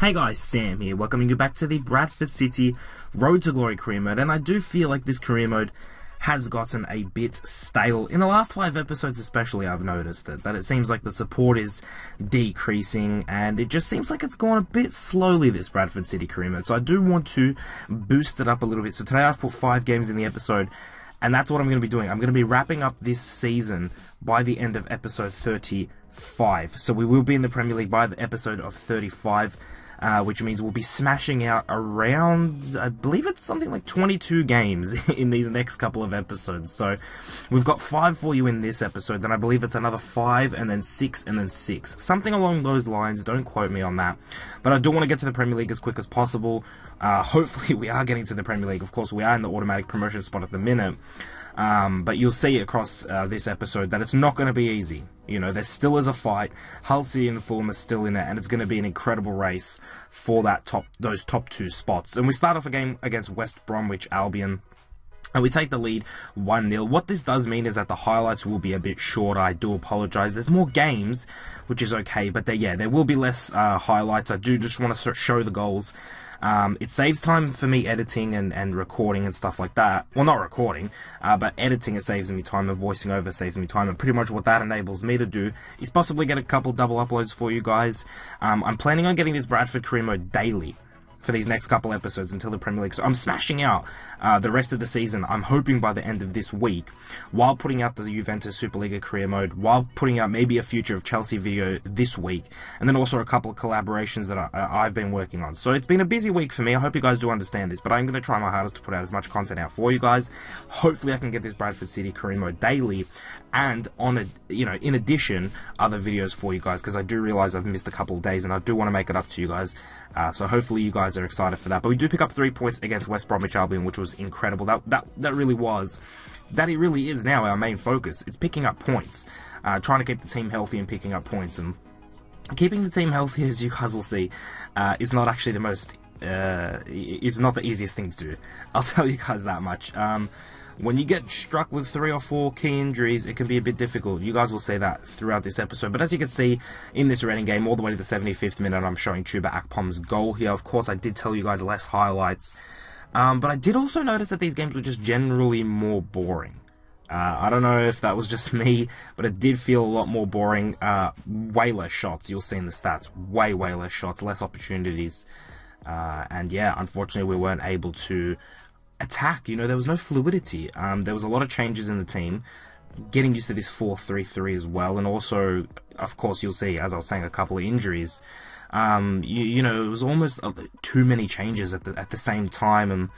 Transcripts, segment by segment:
Hey guys, Sam here, welcoming you back to the Bradford City Road to Glory career mode, and I do feel like this career mode has gotten a bit stale. In the last 5 episodes especially, I've noticed that it seems like the support is decreasing, and it just seems like it's gone a bit slowly, this Bradford City career mode, so I do want to boost it up a little bit. So today I've put 5 games in the episode, and that's what I'm going to be doing. I'm going to be wrapping up this season by the end of episode 35. So we will be in the Premier League by the episode of 35. Which means we'll be smashing out around, I believe it's something like 22 games in these next couple of episodes. So we've got 5 for you in this episode, then I believe it's another 5, and then 6, and then 6. Something along those lines, don't quote me on that. But I do want to get to the Premier League as quick as possible. Hopefully we are getting to the Premier League. Of course, we are in the automatic promotion spot at the minute. But you'll see across this episode that it's not going to be easy. You know, there still is a fight. Hull City and Fulham are still in it, and it's going to be an incredible race for those top 2 spots. And we start off a game against West Bromwich Albion, and we take the lead 1-0. What this does mean is that the highlights will be a bit shorter. I do apologise. There's more games, which is okay, but there will be less highlights. I do just want to show the goals. It saves time for me editing and recording and stuff like that. Well, not recording, but editing, it saves me time, and voicing over saves me time, and pretty much what that enables me to do is possibly get a couple double uploads for you guys. I'm planning on getting this Bradford career mode daily for these next couple episodes until the Premier League. So I'm smashing out the rest of the season, I'm hoping by the end of this week, while putting out the Juventus Superliga career mode, while putting out maybe a Future of Chelsea video this week, and then also a couple of collaborations that I've been working on. So it's been a busy week for me. I hope you guys do understand this, but I'm going to try my hardest to put out as much content out for you guys. Hopefully I can get this Bradford City career mode daily, and in addition, other videos for you guys, because I do realize I've missed a couple of days, and I do want to make it up to you guys. So hopefully you guys are excited for that. But we do pick up 3 points against West Bromwich Albion, which was incredible. That really was. That it really is now our main focus. It's picking up points. Trying to keep the team healthy and picking up points. And keeping the team healthy, as you guys will see, is not actually the most... it's not the easiest thing to do. I'll tell you guys that much. When you get struck with 3 or 4 key injuries, it can be a bit difficult. You guys will see that throughout this episode. But as you can see, in this Reading game, all the way to the 75th minute, I'm showing Chuba Akpom's goal here. Of course, I did tell you guys less highlights. But I did also notice that these games were just generally more boring. I don't know if that was just me, but it did feel a lot more boring. Way less shots. You'll see in the stats. Way less shots. Less opportunities. And yeah, unfortunately, we weren't able to attack. There was no fluidity. There was a lot of changes in the team, getting used to this 4-3-3 as well, and also, of course, you'll see, as I was saying, a couple of injuries. It was almost too many changes at the same time, and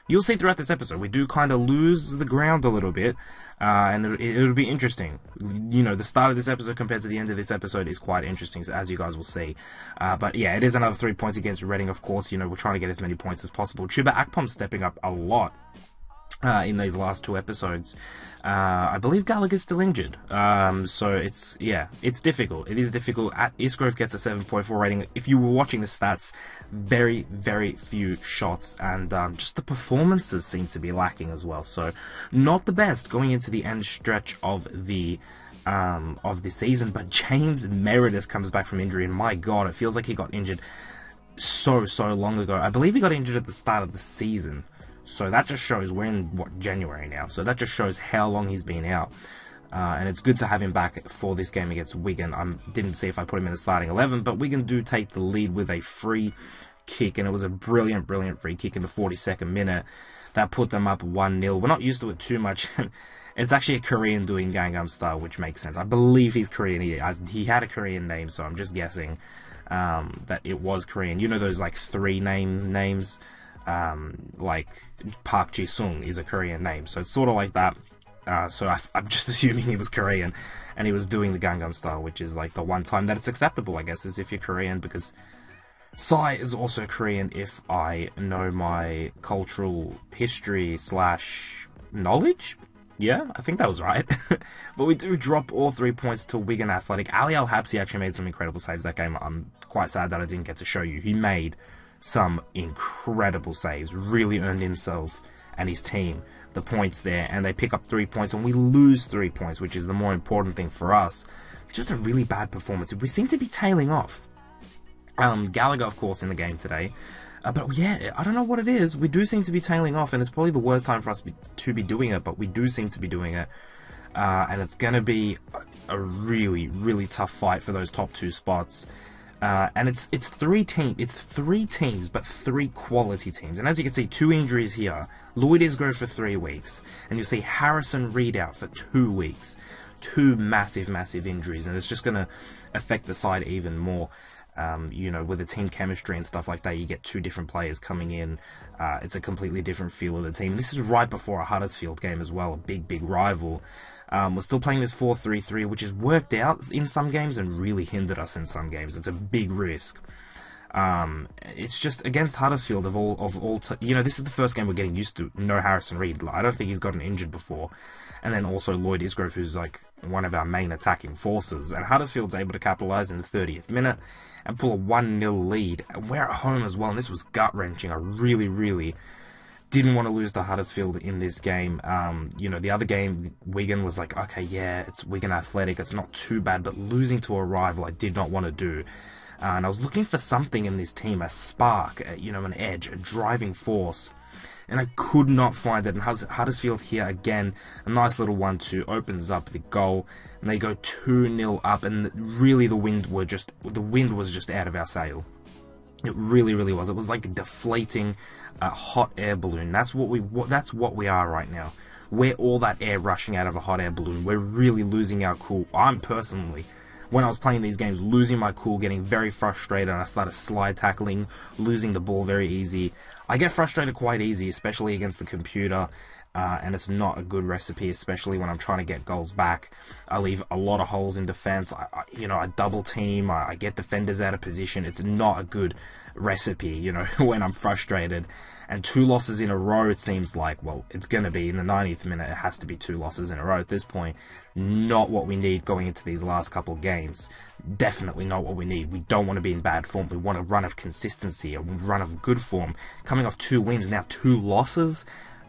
you'll see throughout this episode, we do kind of lose the ground a little bit, and it'll be interesting. The start of this episode compared to the end of this episode is quite interesting, as you guys will see. But yeah, it is another 3 points against Reading, of course. We're trying to get as many points as possible. Chuba Akpom stepping up a lot in these last 2 episodes. I believe Gallagher's still injured. So it's difficult. It is difficult. Isgrove gets a 7.4 rating. If you were watching the stats, very few shots, and just the performances seem to be lacking as well. So not the best going into the end stretch of the season. But James Meredith comes back from injury, and my God, it feels like he got injured so long ago. I believe he got injured at the start of the season. So that just shows, we're in, January now. So that just shows how long he's been out. And it's good to have him back for this game against Wigan. I didn't see if I put him in the starting 11, but Wigan do take the lead with a free kick. And it was a brilliant free kick in the 42nd minute. That put them up 1-0. We're not used to it too much. It's actually a Korean doing Gangnam Style, which makes sense. I believe he's Korean. He had a Korean name, so I'm just guessing that it was Korean. Those like 3 names? Like Park Ji-sung is a Korean name, so it's sort of like that. So I'm just assuming he was Korean, and he was doing the Gangnam Style, which is like the one time that it's acceptable, I guess, is if you're Korean, because Psy is also Korean if I know my cultural history / knowledge. Yeah, I think that was right. But we do drop all 3 points to Wigan Athletic. Ali Al-Habsi actually made some incredible saves that game. I'm quite sad that I didn't get to show you. He made some incredible saves, really earned himself and his team the points there, and they pick up 3 points, and we lose 3 points, which is the more important thing for us. Just a really bad performance. We seem to be tailing off. Gallagher, of course, in the game today. But yeah, I don't know what it is. We do seem to be tailing off, and it's probably the worst time for us to be doing it, but we do seem to be doing it. And it's going to be a really, really tough fight for those top 2 spots. And it's three teams, but 3 quality teams. And as you can see, 2 injuries here. Lloyd Isgrove for 3 weeks, and you'll see Harrison Reed out for 2 weeks. 2 massive, massive injuries, and it's just going to affect the side even more. You know, with the team chemistry and stuff like that, you get 2 different players coming in. It's a completely different feel of the team. This is right before a Huddersfield game as well, a big, big rival. We're still playing this 4-3-3, which has worked out in some games and really hindered us in some games. It's a big risk. It's just against Huddersfield you know, this is the first game we're getting used to. No Harrison Reed. I don't think he's gotten injured before. And then also Lloyd Isgrove, who's like one of our main attacking forces. And Huddersfield's able to capitalise in the 30th minute and pull a 1-0 lead. And we're at home as well, and this was gut-wrenching. I really, really didn't want to lose to Huddersfield in this game. You know, the other game, Wigan was like, okay, yeah, it's Wigan Athletic, it's not too bad, but losing to a rival I did not want to do. And I was looking for something in this team, a spark, you know, an edge, a driving force. And I could not find it. And Huddersfield here again, a nice little 1-2 opens up the goal, and they go 2-0 up. And really, the wind was just out of our sail. It really, really was. It was like a deflating hot air balloon. That's what we are right now. We're all that air rushing out of a hot air balloon. We're really losing our cool. I'm personally, when I was playing these games, losing my cool, getting very frustrated, and I started slide tackling, losing the ball very easy. I get frustrated quite easy, especially against the computer, and it's not a good recipe, especially when I'm trying to get goals back. I leave a lot of holes in defense. I double team. I get defenders out of position. It's not a good recipe, you know, when I'm frustrated. And 2 losses in a row, it seems like, well, it's going to be in the 90th minute. It has to be 2 losses in a row at this point. Not what we need going into these last couple of games. Definitely not what we need. We don't want to be in bad form. We want a run of consistency, a run of good form. Coming off 2 wins, now 2 losses.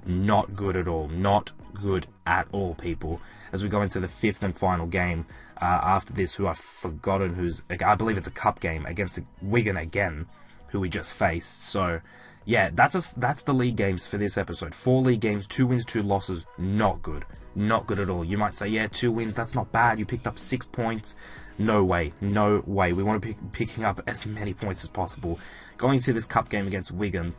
Not good at all. Not good at all, people. As we go into the 5th and final game after this, who I've forgotten I believe it's a cup game against Wigan again, who we just faced. So yeah, that's the league games for this episode. 4 league games, 2 wins, 2 losses. Not good. Not good at all. You might say, yeah, 2 wins, that's not bad. You picked up 6 points. No way. No way. We want to be picking up as many points as possible. Going to this cup game against Wigan,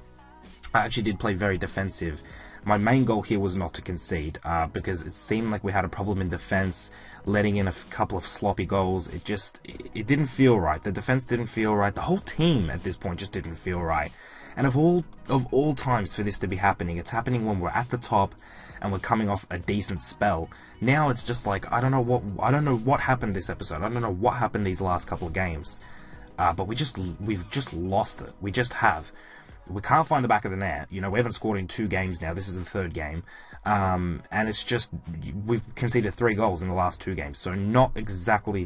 I actually did play very defensive. My main goal here was not to concede, because it seemed like we had a problem in defense, letting in a couple of sloppy goals. It didn't feel right. The defense didn't feel right. The whole team at this point just didn't feel right. And of all times for this to be happening, it's happening when we're at the top and we're coming off a decent spell. Now it's just like, I don't know what happened this episode. I don't know what happened these last couple of games. But we've just lost it. We just have. We can't find the back of the net. You know, we haven't scored in 2 games now. This is the 3rd game. And it's just, we've conceded 3 goals in the last 2 games. So not exactly,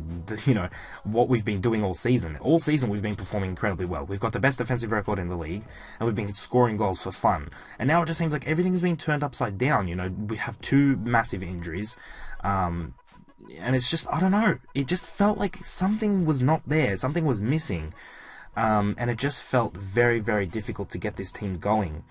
what we've been doing all season. All season we've been performing incredibly well. We've got the best defensive record in the league, and we've been scoring goals for fun. And now it just seems like everything's being turned upside down. You know, we have 2 massive injuries. And it's just, I don't know. It just felt like something was not there. Something was missing. And it just felt very, very difficult to get this team going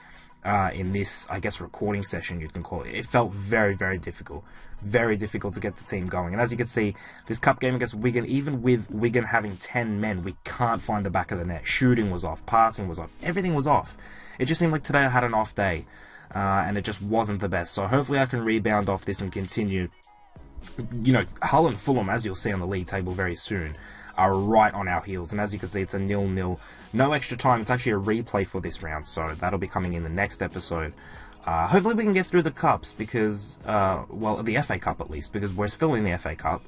in this, I guess, recording session, you can call it. It felt very, very difficult. Very difficult to get the team going. And as you can see, this cup game against Wigan, even with Wigan having 10 men, we can't find the back of the net. Shooting was off. Passing was off. Everything was off. It just seemed like today I had an off day. And it just wasn't the best. So hopefully I can rebound off this and continue. You know, Hull and Fulham, as you'll see on the league table very soon, are right on our heels, and as you can see, it's a 0-0. No extra time. It's actually a replay for this round, so that'll be coming in the next episode. Hopefully we can get through the cups, because, well, the FA Cup at least, because we're still in the FA Cup,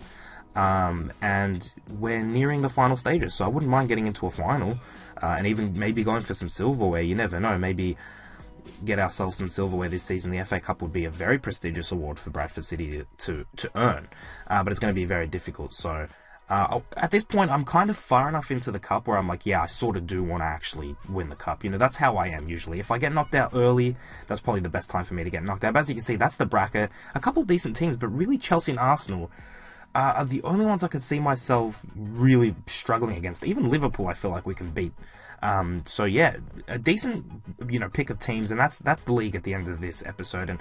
and we're nearing the final stages, so I wouldn't mind getting into a final, and even maybe going for some silverware. You never know, maybe get ourselves some silverware this season. The FA Cup would be a very prestigious award for Bradford City to earn, but it's going to be very difficult, so at this point, I'm kind of far enough into the cup where I'm like, yeah, I sort of do want to actually win the cup. You know, that's how I am usually. If I get knocked out early, that's probably the best time for me to get knocked out. But as you can see, that's the bracket. A couple of decent teams, but really Chelsea and Arsenal are the only ones I could see myself really struggling against. Even Liverpool, I feel like we can beat. So yeah, a decent, pick of teams, and that's the league at the end of this episode. And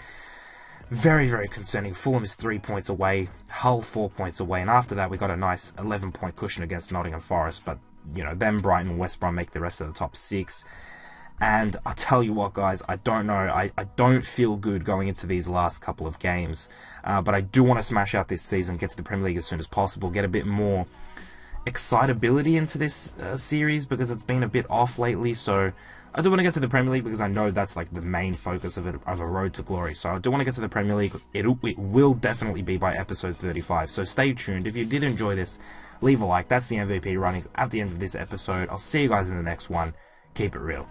very, very concerning. Fulham is 3 points away, Hull 4 points away, and after that we got a nice 11-point cushion against Nottingham Forest. But then Brighton and West Brom make the rest of the top 6. And I tell you what, guys, I don't know. I don't feel good going into these last couple of games. But I do want to smash out this season, get to the Premier League as soon as possible, get a bit more excitability into this series, because it's been a bit off lately. So I do want to get to the Premier League, because I know that's like the main focus of a road to glory. So I do want to get to the Premier League. It will definitely be by episode 35. So stay tuned. If you did enjoy this, leave a like. That's the MVP runnings at the end of this episode. I'll see you guys in the next one. Keep it real.